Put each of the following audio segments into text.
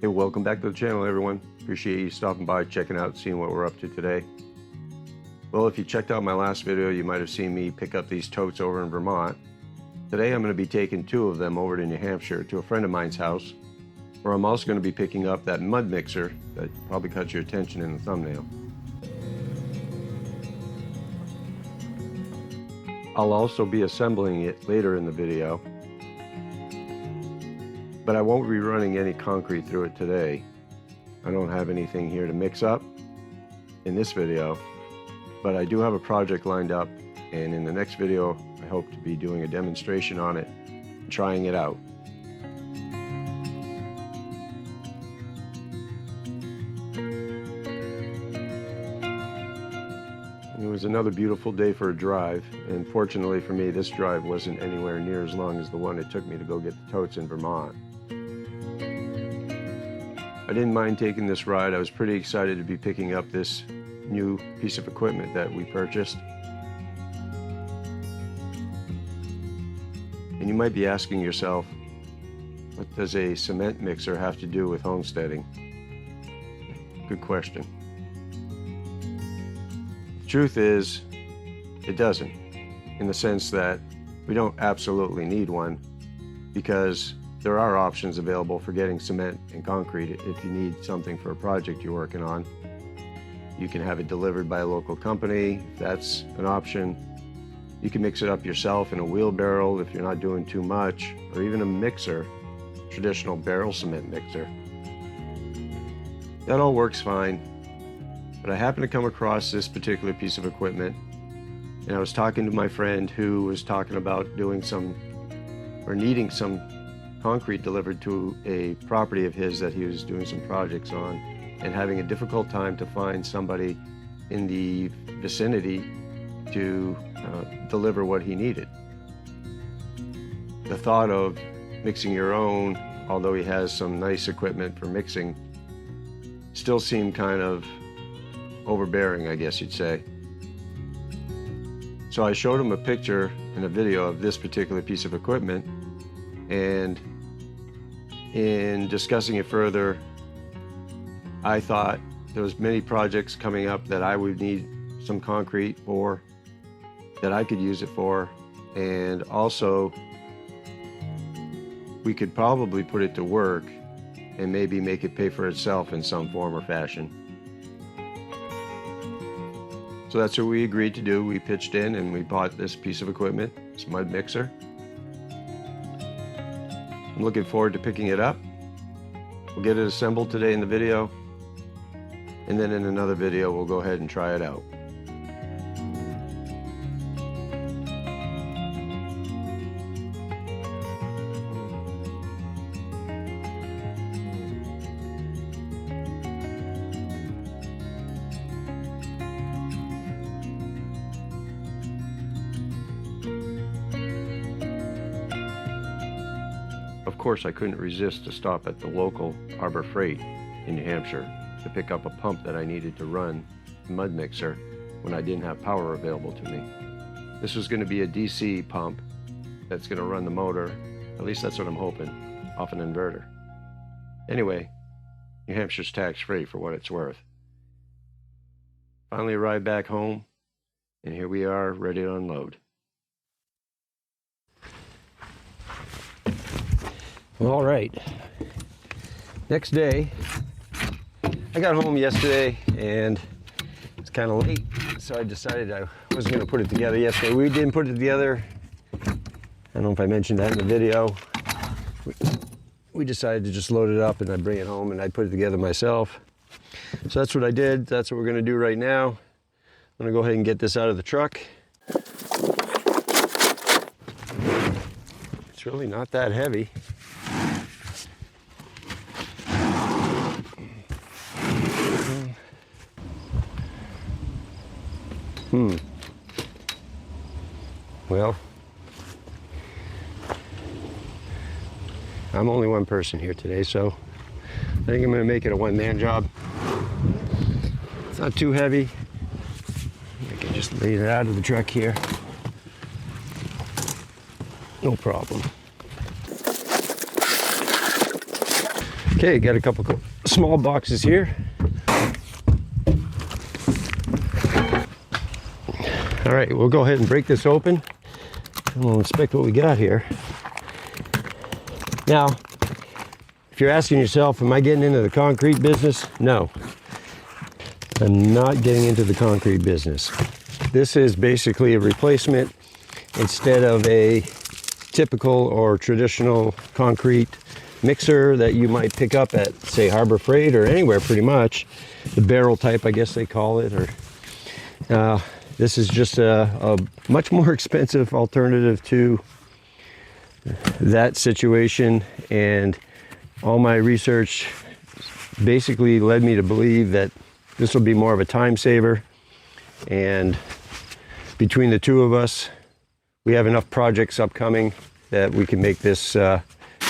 Hey, welcome back to the channel, everyone. Appreciate you stopping by, checking out, seeing what we're up to today. Well, if you checked out my last video, you might have seen me pick up these totes over in Vermont. Today I'm going to be taking 2 of them over to New Hampshire to a friend of mine's house, where I'm also going to be picking up that mud mixer that probably caught your attention in the thumbnail. I'll also be assembling it later in the video, but I won't be running any concrete through it today. I don't have anything here to mix up in this video, but I do have a project lined up, and in the next video I hope to be doing a demonstration on it and trying it out. It was another beautiful day for a drive, and fortunately for me, this drive wasn't anywhere near as long as the one it took me to go get the totes in Vermont. I didn't mind taking this ride. I was pretty excited to be picking up this new piece of equipment that we purchased. And you might be asking yourself, what does a cement mixer have to do with homesteading? Good question. The truth is, it doesn't, in the sense that we don't absolutely need one, because there are options available for getting cement and concrete if you need something for a project you're working on. You can have it delivered by a local company, if that's an option. You can mix it up yourself in a wheelbarrow if you're not doing too much, or even a mixer, traditional barrel cement mixer. That all works fine, but I happened to come across this particular piece of equipment, and I was talking to my friend who was talking about doing some, or needing some concrete delivered to a property of his that he was doing some projects on, and having a difficult time to find somebody in the vicinity to deliver what he needed. The thought of mixing your own, although he has some nice equipment for mixing, still seemed kind of overbearing, I guess you'd say. So I showed him a picture and a video of this particular piece of equipment, and in discussing it further, I thought there was many projects coming up that I would need some concrete for, that I could use it for, and also we could probably put it to work and maybe make it pay for itself in some form or fashion. So that's what we agreed to do. We pitched in and we bought this piece of equipment, this mud mixer. I'm looking forward to picking it up. We'll get it assembled today in the video, and then in another video we'll go ahead and try it out. Of course, I couldn't resist to stop at the local Harbor Freight in New Hampshire to pick up a pump that I needed to run the mud mixer when I didn't have power available to me. This was going to be a DC pump that's going to run the motor, at least that's what I'm hoping, off an inverter. Anyway, New Hampshire's tax-free for what it's worth. Finally arrived back home, and here we are ready to unload. All right, next day, I got home yesterday and it's kind of late, so I decided I wasn't going to put it together yesterday. We didn't put it together. I don't know if I mentioned that in the video. We decided to just load it up and I'd bring it home and I'd put it together myself. So that's what I did. That's what we're going to do right now. I'm going to go ahead and get this out of the truck. It's really not that heavy. Well, I'm only one person here today, so I think I'm going to make it a one-man job. It's not too heavy. I can just lay it out of the truck here. No problem. Okay, got a couple small boxes here. All right, we'll go ahead and break this open and we'll inspect what we got here. Now, if you're asking yourself, am I getting into the concrete business? No, I'm not getting into the concrete business. This is basically a replacement instead of a typical or traditional concrete mixer that you might pick up at, say, Harbor Freight or anywhere pretty much. The barrel type, I guess they call it. Or this is just a much more expensive alternative to that situation, and all my research basically led me to believe that this will be more of a time saver, and between the two of us, we have enough projects upcoming that we can make this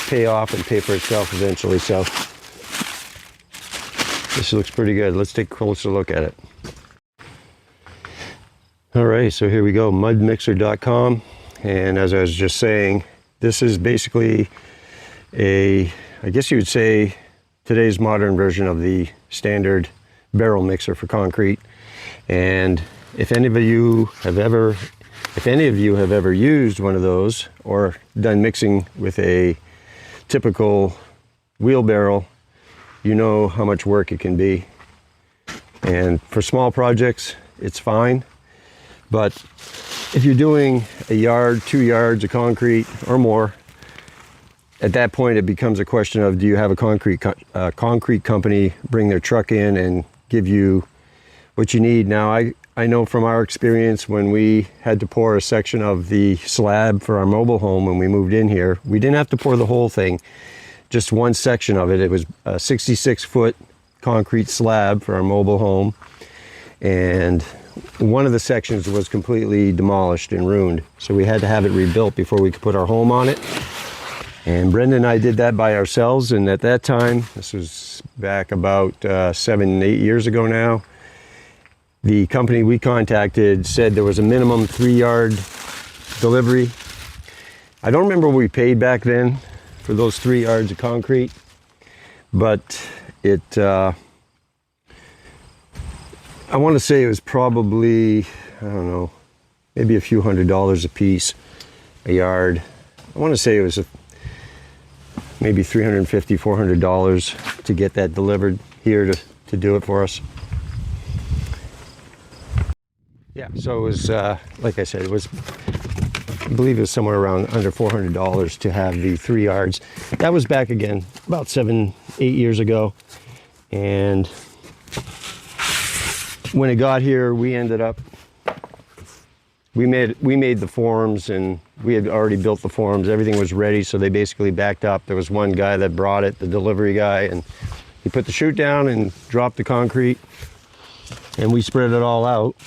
pay off and pay for itself eventually. So this looks pretty good. Let's take a closer look at it. All right, so here we go, mudmixer.com. And as I was just saying, this is basically I guess you would say, today's modern version of the standard barrel mixer for concrete. And if any of you have ever used one of those or done mixing with a typical wheelbarrow, you know how much work it can be. And for small projects, it's fine. But if you're doing a yard, 2 yards of concrete or more, at that point it becomes a question of, do you have a concrete company bring their truck in and give you what you need? Now, I know from our experience, when we had to pour a section of the slab for our mobile home when we moved in here, we didn't have to pour the whole thing, just one section of it. It was a 66-foot concrete slab for our mobile home, and one of the sections was completely demolished and ruined, so we had to have it rebuilt before we could put our home on it. And Brenda and I did that by ourselves, and at that time, this was back about 7, 8 years ago now, the company we contacted said there was a minimum 3-yard delivery. I don't remember what we paid back then for those 3 yards of concrete, but I want to say it was probably, I don't know, maybe a few $100s a piece, a yard. I want to say it was maybe $350, $400 to get that delivered here to do it for us. Yeah, so it was, like I said, it was, I believe it was somewhere around under $400 to have the 3 yards. That was back again about 7, 8 years ago. And when it got here, we ended up, we made the forms, and we had already built the forms. Everything was ready, so they basically backed up. There was one guy that brought it, the delivery guy, and he put the chute down and dropped the concrete, and we spread it all out.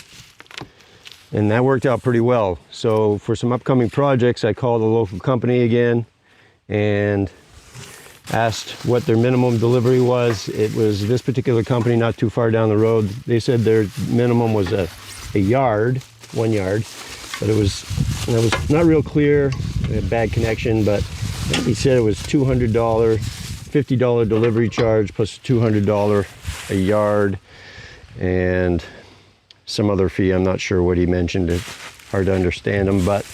And that worked out pretty well. So for some upcoming projects, I called a local company again and asked what their minimum delivery was. It was this particular company not too far down the road. They said their minimum was a yard, 1 yard, but it was not real clear, a bad connection, but he said it was $200, $50 delivery charge plus $200 a yard, and some other fee. I'm not sure what he mentioned. It's hard to understand him, but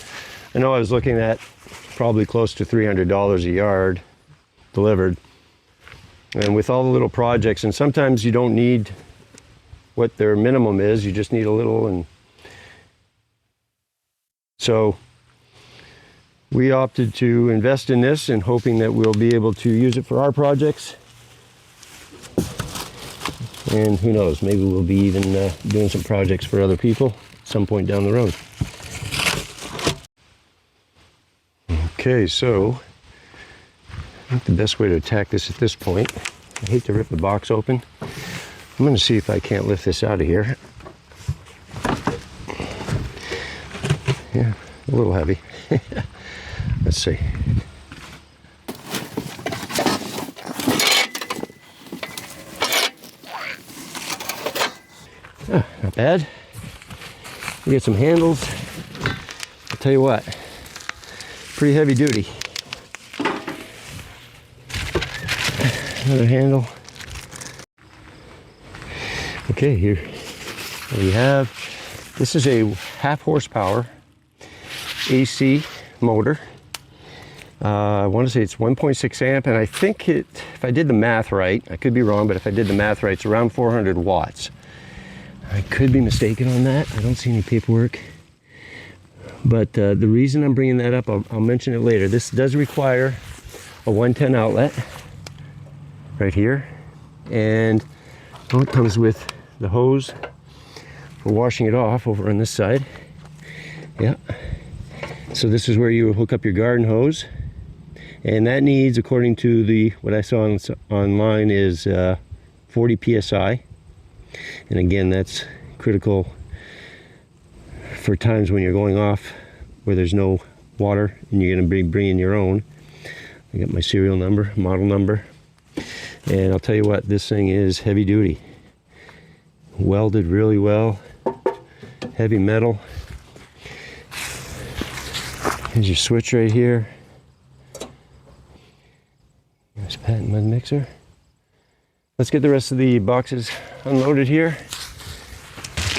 I know I was looking at probably close to $300 a yard delivered. And with all the little projects, and sometimes you don't need what their minimum is, you just need a little. And so we opted to invest in this and hoping that we'll be able to use it for our projects. And who knows, maybe we'll be even doing some projects for other people at some point down the road. Okay, so I think the best way to attack this at this point, I hate to rip the box open. I'm going to see if I can't lift this out of here. Yeah, a little heavy. Let's see. Not bad. We get some handles. I'll tell you what, pretty heavy duty. another handle. Okay, here we have, this is a 1/2 horsepower AC motor. I want to say it's 1.6 amp, and I think if I did the math right, I could be wrong, but if I did the math right, it's around 400 watts. I could be mistaken on that. I don't see any paperwork. But the reason I'm bringing that up, I'll mention it later. This does require a 110 outlet right here. And it comes with the hose for washing it off over on this side. Yeah. So this is where you hook up your garden hose. And that needs, according to what I saw online, is 40 psi. And again, that's critical for times when you're going off where there's no water and you're going to be bringing your own. I got my serial number, model number. And I'll tell you what, this thing is heavy duty. Welded really well. Heavy metal. Here's your switch right here. Nice patent mud mixer. Let's get the rest of the boxes unloaded here.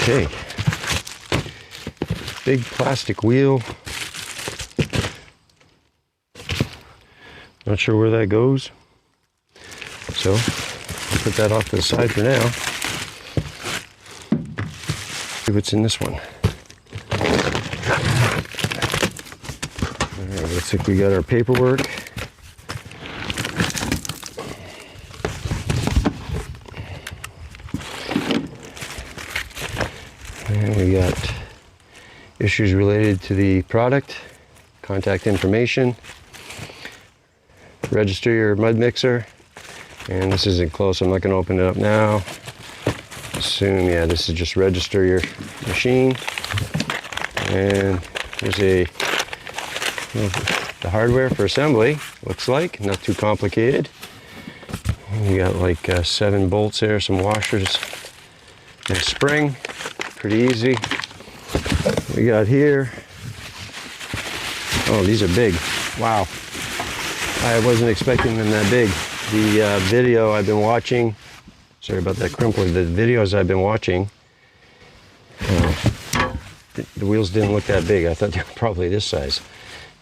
Okay. Big plastic wheel. Not sure where that goes. So, I'll put that off to the side for now. See what's in this one. Alright, looks like we got our paperwork. And we got issues related to the product, contact information, register your mud mixer, and this isn't close, I'm not going to open it up now. Assume, yeah, this is just register your machine, and there's the hardware for assembly, looks like, not too complicated. We got like 7 bolts there, some washers, and a spring. Pretty easy. We got here. Oh, these are big. Wow. I wasn't expecting them that big. The video I've been watching, sorry about that crinkle, the videos I've been watching, the wheels didn't look that big. I thought they were probably this size.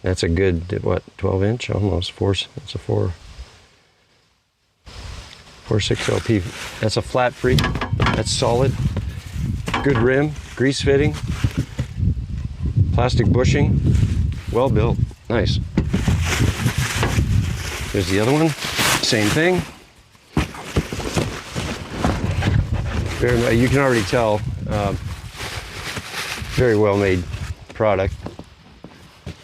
That's a good, what, 12 inch? Almost. That's a 4.6 LP. That's a flat free. That's solid. Good rim, grease fitting, plastic bushing, well built, nice. There's the other one, same thing. You can already tell, very well made product.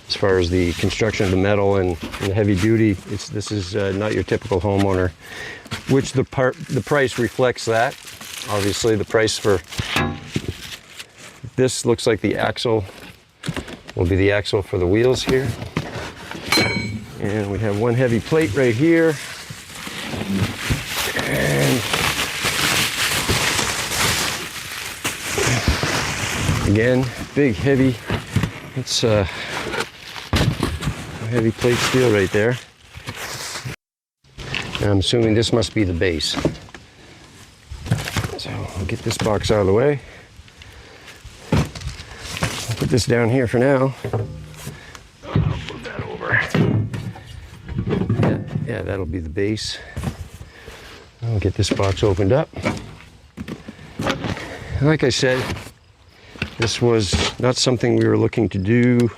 As far as the construction of the metal and the heavy duty, this is not your typical homeowner, which the price reflects that. Obviously, the price for this looks like the axle will be the axle for the wheels here. And we have one heavy plate right here. And again, big, heavy, it's a heavy plate steel right there. And I'm assuming this must be the base. So I'll get this box out of the way. Put this down here for now. I'll move that over. Yeah, that'll be the base. I'll get this box opened up. And like I said, this was not something we were looking to do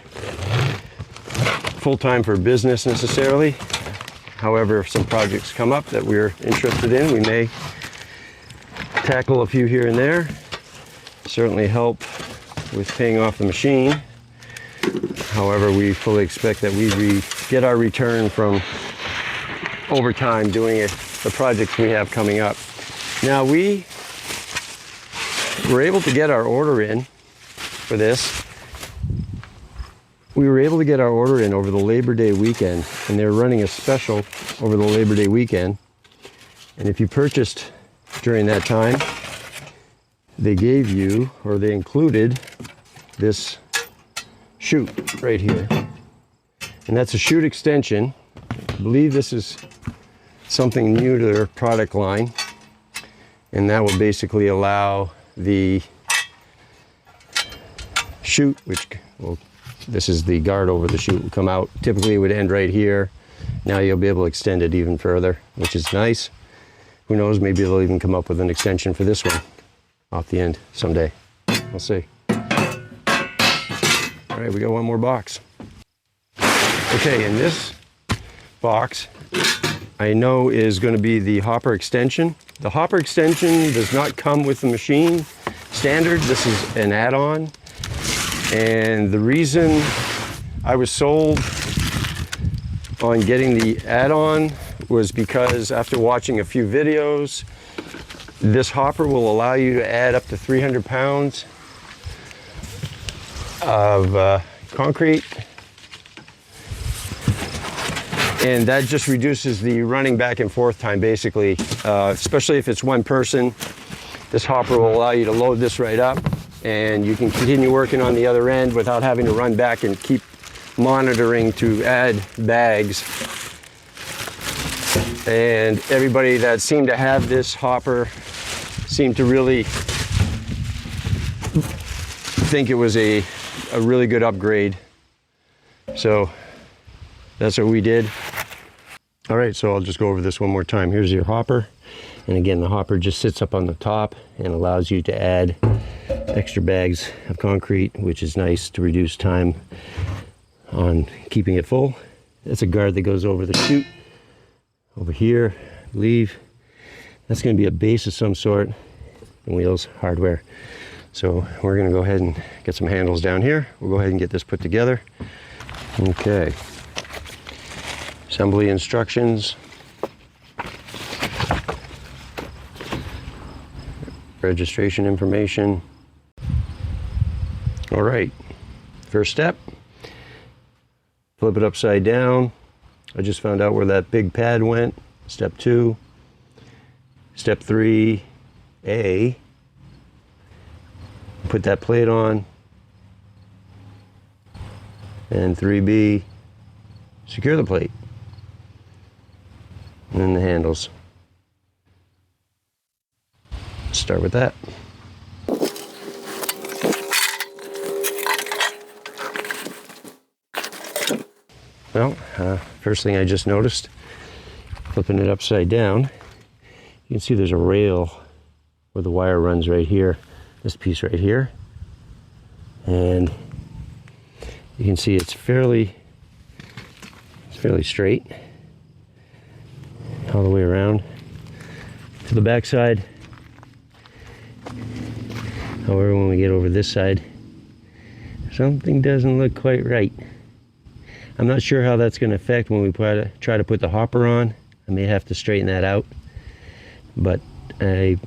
full-time for business necessarily. However, if some projects come up that we're interested in, we may tackle a few here and there. Certainly help with paying off the machine. However, we fully expect that we get our return from over time doing the projects we have coming up. Now, we were able to get our order in for this. We were able to get our order in over the Labor Day weekend, and they're running a special over the Labor Day weekend. And if you purchased during that time, they gave you, or they included, this chute right here. And that's a chute extension. I believe this is something new to their product line, and that will basically allow the chute, which will, this is the guard over the chute, will come out. Typically it would end right here. Now you'll be able to extend it even further, which is nice. Who knows, maybe they'll even come up with an extension for this one off the end someday. We'll see. All right, we got one more box. Okay, in this box, I know is going to be the hopper extension. The hopper extension does not come with the machine standard. This is an add-on. And the reason I was sold on getting the add-on was because after watching a few videos, this hopper will allow you to add up to 300 pounds of concrete. And that just reduces the running back and forth time, basically, especially if it's one person. This hopper will allow you to load this right up, and you can continue working on the other end without having to run back and keep monitoring to add bags. And everybody that seemed to have this hopper seemed to really think it was a really good upgrade. So that's what we did. All right, so I'll just go over this one more time. Here's your hopper. And again, the hopper just sits up on the top and allows you to add extra bags of concrete, which is nice to reduce time on keeping it full. That's a guard that goes over the chute. Over here, I believe. That's gonna be a base of some sort, and wheels, hardware. So we're gonna go ahead and get some handles down here. We'll go ahead and get this put together. Okay. Assembly instructions. Registration information. All right, first step, flip it upside down. I just found out where that big pad went. Step 2. Step 3A, put that plate on. And 3B, secure the plate. And then the handles. Let's start with that. Well, first thing I just noticed, flipping it upside down, you can see there's a rail where the wire runs right here, this piece right here. And you can see it's fairly straight all the way around to the back side. However, when we get over this side, something doesn't look quite right. I'm not sure how that's going to affect when we try to put the hopper on. I may have to straighten that out, but I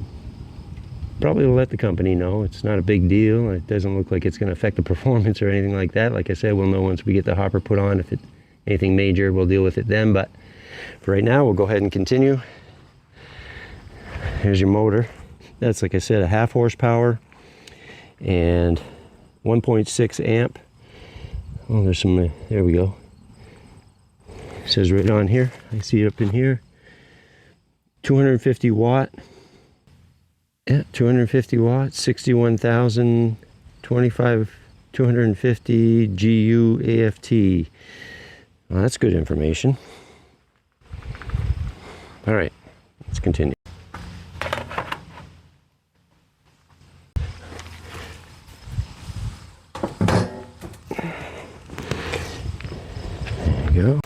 probably will let the company know. It's not a big deal. It doesn't look like it's going to affect the performance or anything like that. Like I said, we'll know once we get the hopper put on. If it's anything major, we'll deal with it then, but for right now, we'll go ahead and continue. Here's your motor. That's, like I said, a 1/2 horsepower and 1.6 amp. Oh, there's some, there we go. It says right on here, I see it up in here. 250 watt. Yeah, 250 watts, 61,000, 250 GU AFT. Well, that's good information. All right, let's continue. There you go.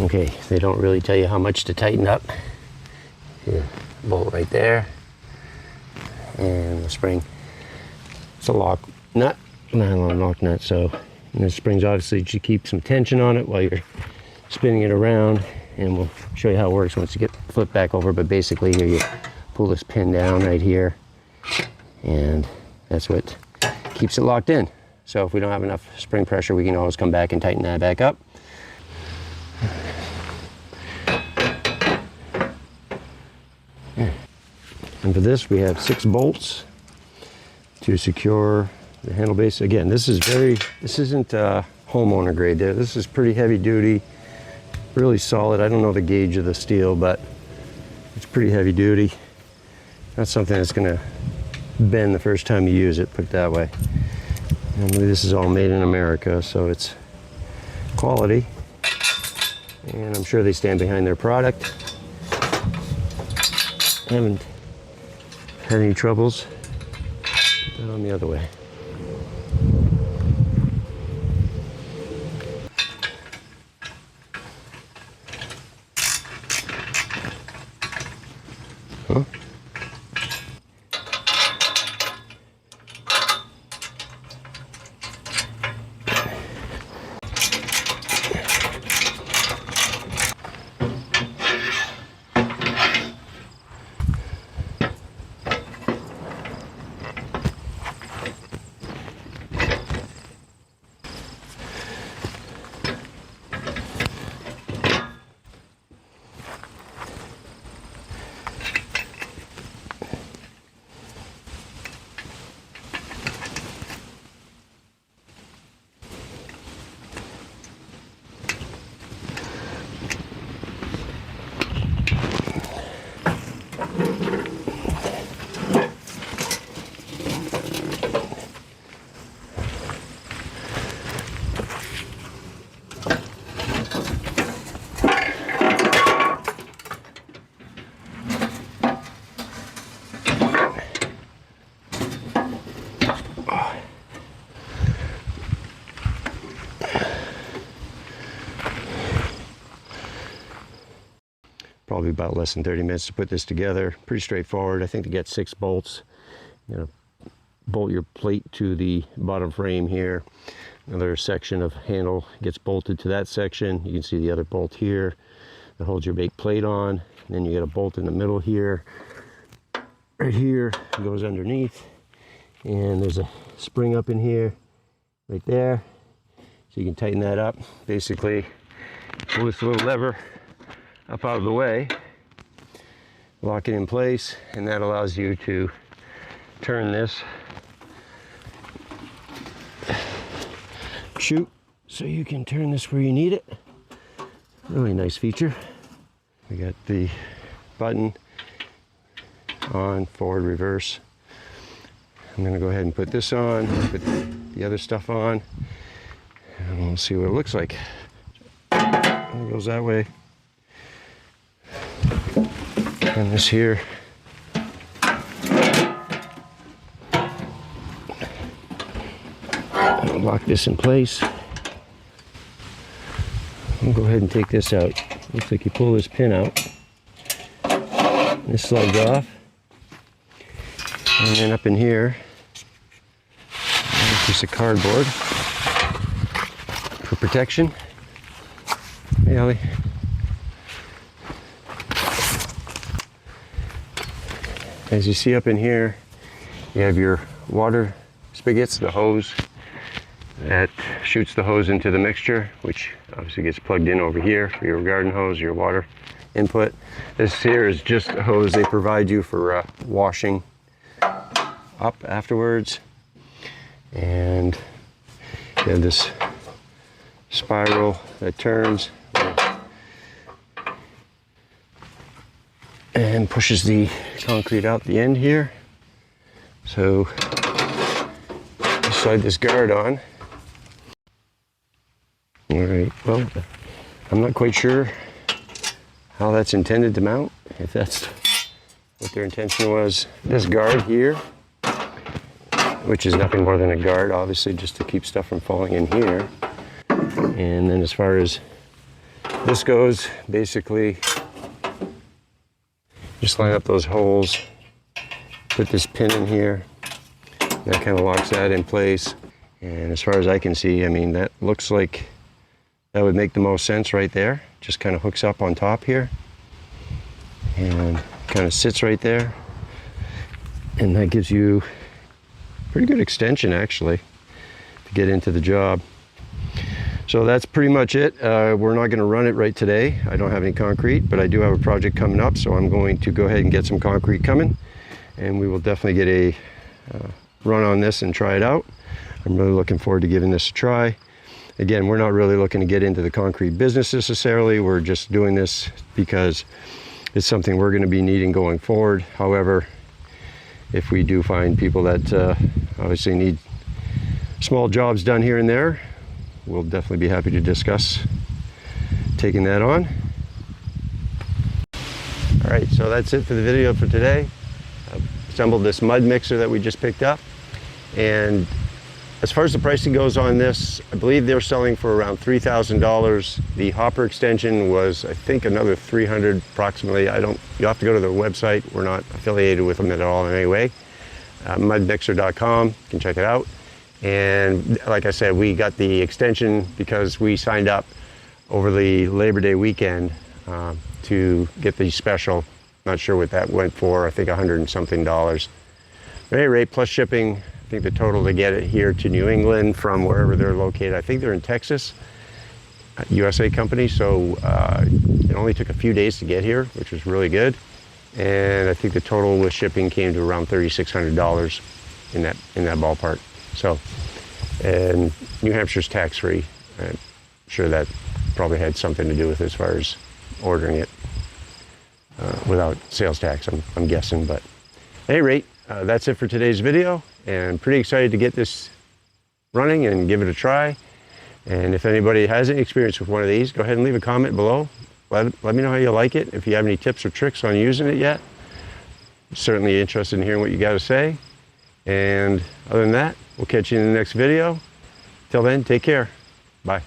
Okay, they don't really tell you how much to tighten up. Here, bolt right there, and the spring. It's a lock nut, nylon lock nut. So, and the springs obviously to keep some tension on it while you're spinning it around, and we'll show you how it works once you get flipped back over. But basically here you pull this pin down right here, and that's what keeps it locked in. So if we don't have enough spring pressure, we can always come back and tighten that back up. And for this, we have 6 bolts to secure the handle base. Again, this isn't homeowner grade there. This is pretty heavy duty, really solid. I don't know the gauge of the steel, but it's pretty heavy duty. Not something that's gonna bend the first time you use it, put it that way. And this is all made in America, so it's quality. And I'm sure they stand behind their product. I haven't had any troubles. Put that on the other way. Huh? Probably about less than 30 minutes to put this together. Pretty straightforward. I think to get 6 bolts, you know, bolt your plate to the bottom frame here. Another section of handle gets bolted to that section. You can see the other bolt here that holds your bake plate on. And then you get a bolt in the middle here. Right here, it goes underneath. And there's a spring up in here, right there. So you can tighten that up. Basically, pull this little lever up out of the way, lock it in place, and that allows you to turn this chute so you can turn this where you need it. Really nice feature. We got the button on, forward, reverse. I'm gonna go ahead and put this on, put the other stuff on, and we'll see what it looks like. It goes that way. And this here, I'll lock this in place. I'll go ahead and take this out. Looks like you pull this pin out. This slides off. And then up in here, a piece of cardboard for protection. Hey, Ellie. As you see up in here, you have your water spigots, the hose that shoots the hose into the mixture, which obviously gets plugged in over here for your garden hose, your water input. This here is just a hose they provide you for washing up afterwards. And you have this spiral that turns and pushes the concrete out the end here. So slide this guard on. All right, well, I'm not quite sure how that's intended to mount, if that's what their intention was. This guard here, which is nothing more than a guard, obviously, just to keep stuff from falling in here. And then as far as this goes, basically, just line up those holes, put this pin in here, That kind of locks that in place. And as far as I can see, I mean, that looks like that would make the most sense right there. Just kind of hooks up on top here and kind of sits right there. And that gives you pretty good extension actually to get into the job. So that's pretty much it. We're not going to run it right today. I don't have any concrete, but I do have a project coming up, so I'm going to go ahead and get some concrete coming, and we will definitely get a run on this and try it out. I'm really looking forward to giving this a try. Again, we're not really looking to get into the concrete business necessarily. We're just doing this because it's something we're going to be needing going forward. However, if we do find people that obviously need small jobs done here and there, we'll definitely be happy to discuss taking that on. All right, so that's it for the video for today. I've assembled this mud mixer that we just picked up. And as far as the pricing goes on this, I believe they're selling for around $3,000. The hopper extension was, I think, another $300 approximately. You'll have to go to their website. We're not affiliated with them at all in any way. Mudmixer.com, you can check it out. And like I said, we got the extension because we signed up over the Labor Day weekend to get the special. Not sure what that went for. I think $100 and something. At any rate, plus shipping, I think the total to get it here to New England from wherever they're located, I think they're in Texas, USA company. So it only took a few days to get here, which was really good. And I think the total with shipping came to around $3,600 in that ballpark. So, and New Hampshire's tax-free. I'm sure that probably had something to do with it as far as ordering it without sales tax, I'm guessing. But at any rate, that's it for today's video. And I'm pretty excited to get this running and give it a try. And if anybody has any experience with one of these, go ahead and leave a comment below. Let me know how you like it. If you have any tips or tricks on using it yet, I'm certainly interested in hearing what you got to say. And other than that, we'll catch you in the next video. Till then, take care. Bye.